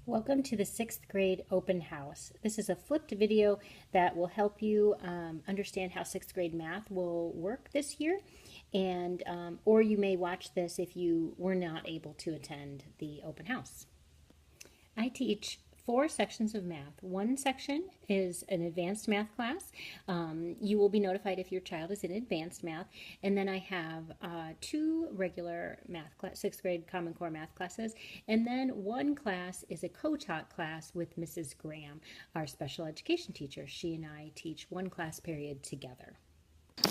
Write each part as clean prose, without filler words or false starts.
Welcome to the 6th grade open house. This is a flipped video that will help you understand how 6th grade math will work this year, and or you may watch this if you were not able to attend the open house. I teach 4 sections of math. One section is an advanced math class. You will be notified if your child is in advanced math. And then I have 2 regular math class, 6th grade Common Core math classes. And then one class is a co-taught class with Mrs. Graham, our special education teacher. She and I teach one class period together.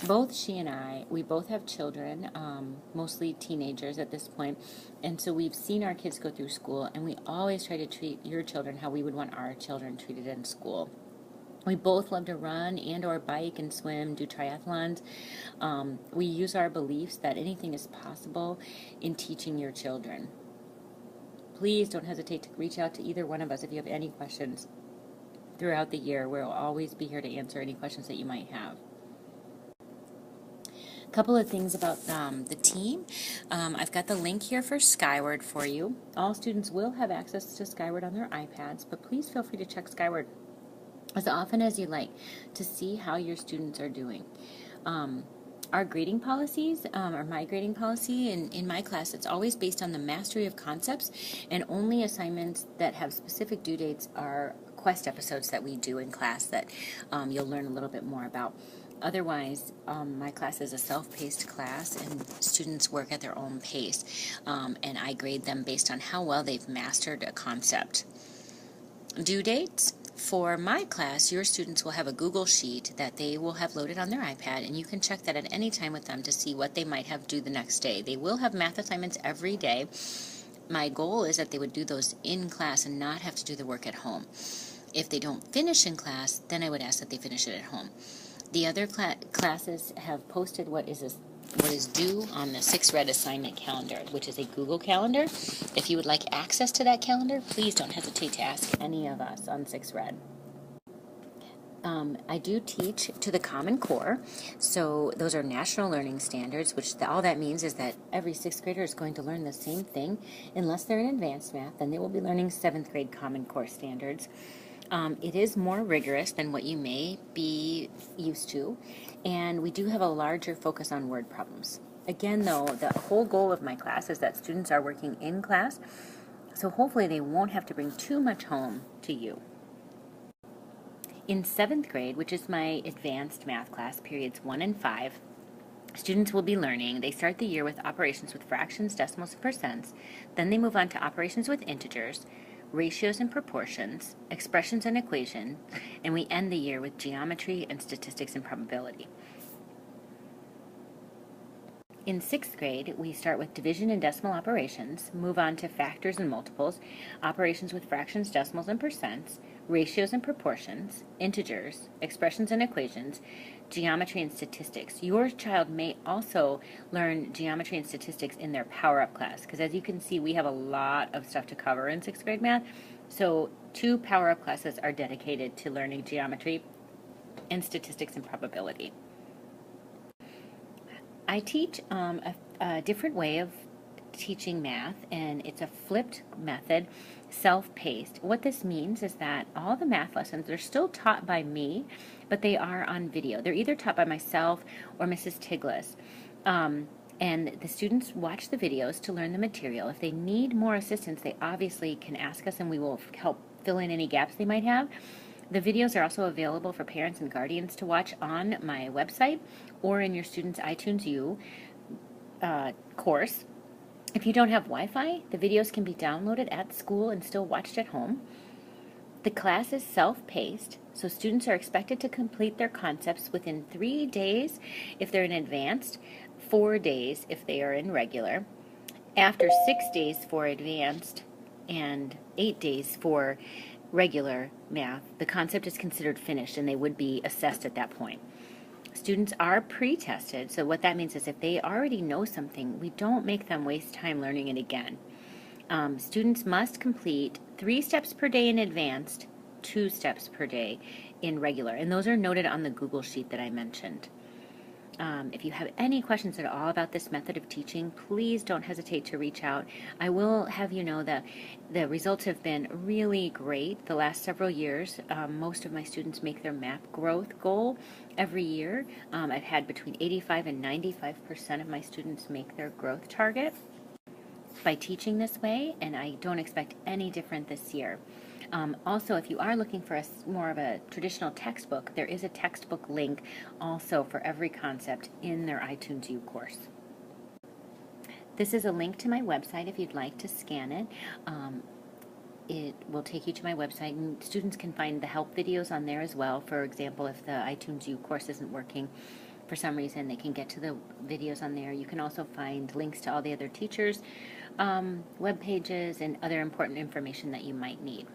Both she and I, we both have children, mostly teenagers at this point, and so we've seen our kids go through school, and we always try to treat your children how we would want our children treated in school. We both love to run and or bike and swim, do triathlons. We use our beliefs that anything is possible in teaching your children. Please don't hesitate to reach out to either one of us if you have any questions throughout the year. We'll always be here to answer any questions that you might have. A couple of things about the team. I've got the link here for Skyward for you. All students will have access to Skyward on their iPads, but please feel free to check Skyward as often as you like to see how your students are doing. Our grading policies, or my grading policy in my class, it's always based on the mastery of concepts, and only assignments that have specific due dates are quest episodes that we do in class that you'll learn a little bit more about. Otherwise, my class is a self-paced class, and students work at their own pace, and I grade them based on how well they've mastered a concept. Due dates. For my class, your students will have a Google Sheet that they will have loaded on their iPad, and you can check that at any time with them to see what they might have due the next day. They will have math assignments every day. My goal is that they would do those in class and not have to do the work at home. If they don't finish in class, then I would ask that they finish it at home. The other classes have posted what is due on the 6th Red assignment calendar, which is a Google Calendar. If you would like access to that calendar, please don't hesitate to ask any of us on 6th Red. I do teach to the Common Core, so those are national learning standards, which all that means is that every 6th grader is going to learn the same thing. Unless they're in advanced math, then they will be learning 7th grade Common Core standards. It is more rigorous than what you may be used to, and we do have a larger focus on word problems. Again, though, the whole goal of my class is that students are working in class, so hopefully they won't have to bring too much home to you. In 7th grade, which is my advanced math class, periods 1 and 5, students will be learning. They start the year with operations with fractions, decimals, and percents. Then they move on to operations with integers, ratios and proportions, expressions and equations, and we end the year with geometry and statistics and probability. In 6th grade, we start with division and decimal operations, move on to factors and multiples, operations with fractions, decimals, and percents, ratios and proportions, integers, expressions and equations, geometry and statistics. Your child may also learn geometry and statistics in their power-up class, because as you can see, we have a lot of stuff to cover in 6th grade math. So 2 power-up classes are dedicated to learning geometry and statistics and probability. I teach a different way of teaching math, and it's a flipped method, self-paced. What this means is that all the math lessons are still taught by me, but they are on video. They're either taught by myself or Mrs. Tiglis. And the students watch the videos to learn the material. If they need more assistance, they obviously can ask us, and we will help fill in any gaps they might have. The videos are also available for parents and guardians to watch on my website or in your student's iTunes U course. If you don't have Wi-Fi, the videos can be downloaded at school and still watched at home. The class is self-paced, so students are expected to complete their concepts within 3 days if they're in advanced, 4 days if they are in regular, after 6 days for advanced, and 8 days for regular math. The concept is considered finished, and they would be assessed at that point. Students are pre-tested, so what that means is if they already know something, we don't make them waste time learning it again. Students must complete 3 steps per day in advanced, 2 steps per day in regular, and those are noted on the Google Sheet that I mentioned. If you have any questions at all about this method of teaching, please don't hesitate to reach out. I will have you know that the results have been really great the last several years. Most of my students make their math growth goal every year. I've had between 85 and 95% of my students make their growth target by teaching this way, and I don't expect any different this year. Also, if you are looking for more of a traditional textbook, there is a textbook link also for every concept in their iTunes U course. This is a link to my website if you'd like to scan it. It will take you to my website, and students can find the help videos on there as well. For example, if the iTunes U course isn't working for some reason, they can get to the videos on there. You can also find links to all the other teachers' web pages and other important information that you might need.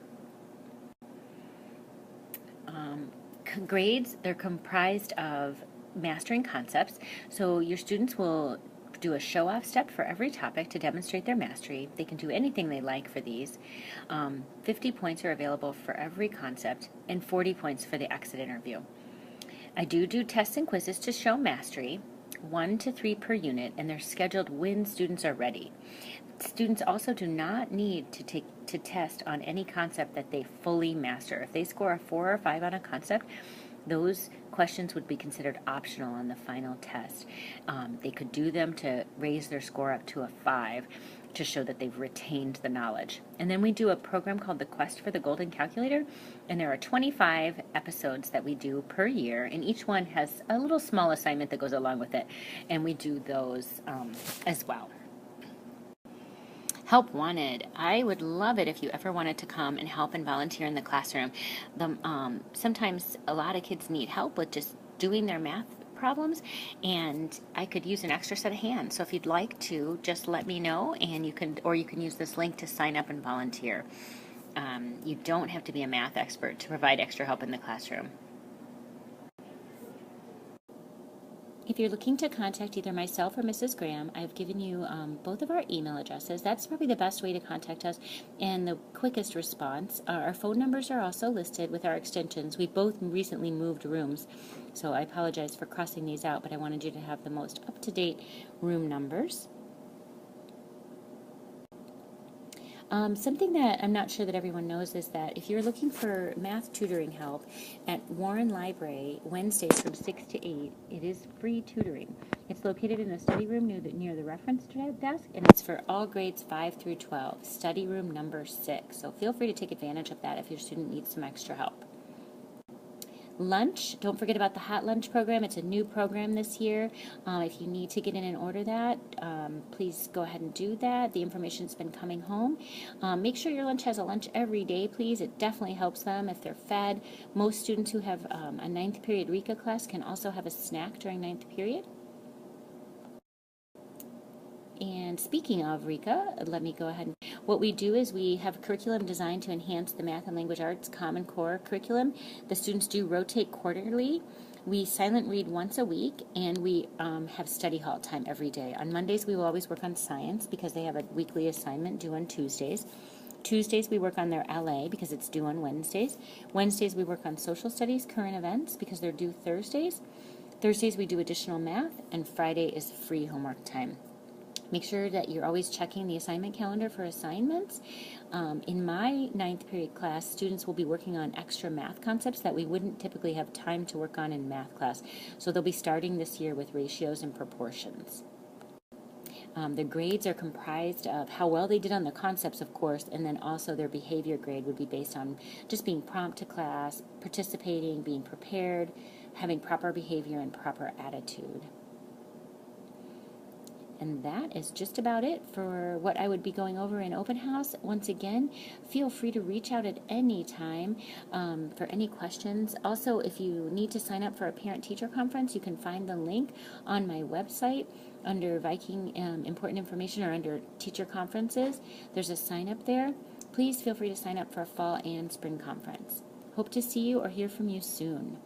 Grades, they're comprised of mastering concepts. So your students will do a show-off step for every topic to demonstrate their mastery. They can do anything they like for these. 50 points are available for every concept and 40 points for the exit interview. I do tests and quizzes to show mastery, 1 to 3 per unit, and they're scheduled when students are ready. Students also do not need to test on any concept that they fully master. If they score a 4 or 5 on a concept, those questions would be considered optional on the final test. They could do them to raise their score up to a 5 to show that they've retained the knowledge. And then we do a program called the Quest for the Golden Calculator, and there are 25 episodes that we do per year, and each one has a little small assignment that goes along with it, and we do those as well. Help wanted. I would love it if you ever wanted to come and help and volunteer in the classroom. Sometimes a lot of kids need help with just doing their math problems, and I could use an extra set of hands. So if you'd like to, just let me know, and you can use this link to sign up and volunteer. You don't have to be a math expert to provide extra help in the classroom. If you're looking to contact either myself or Mrs. Graham, I've given you both of our email addresses. That's probably the best way to contact us and the quickest response. Our phone numbers are also listed with our extensions. We both recently moved rooms, so I apologize for crossing these out, but I wanted you to have the most up-to-date room numbers. Something that I'm not sure that everyone knows is that if you're looking for math tutoring help at Warren Library, Wednesdays from 6 to 8, it is free tutoring. It's located in a study room near the reference desk, and it's for all grades 5 through 12, study room number 6. So feel free to take advantage of that if your student needs some extra help. Lunch, don't forget about the Hot Lunch program. It's a new program this year. If you need to get in and order that, please go ahead and do that. The information's been coming home. Make sure your lunch has a lunch every day, please. It definitely helps them if they're fed. Most students who have a 9th period RECA class can also have a snack during 9th period. And speaking of RECA, let me go ahead and what we do is we have curriculum designed to enhance the Math and Language Arts Common Core curriculum. The students do rotate quarterly. We silent read once a week, and we have study hall time every day. On Mondays, we will always work on science because they have a weekly assignment due on Tuesdays. Tuesdays, we work on their LA because it's due on Wednesdays. Wednesdays, we work on social studies, current events because they're due Thursdays. Thursdays, we do additional math, and Friday is free homework time. Make sure that you're always checking the assignment calendar for assignments. In my 9th period class, students will be working on extra math concepts that we wouldn't typically have time to work on in math class. So they'll be starting this year with ratios and proportions. The grades are comprised of how well they did on the concepts, of course, and then also their behavior grade would be based on just being prompt to class, participating, being prepared, having proper behavior and proper attitude. And that is just about it for what I would be going over in open house. Once again, feel free to reach out at any time for any questions. Also, if you need to sign up for a parent-teacher conference, you can find the link on my website under Viking Important Information or under Teacher Conferences. There's a sign up there. Please feel free to sign up for a fall and spring conference. Hope to see you or hear from you soon.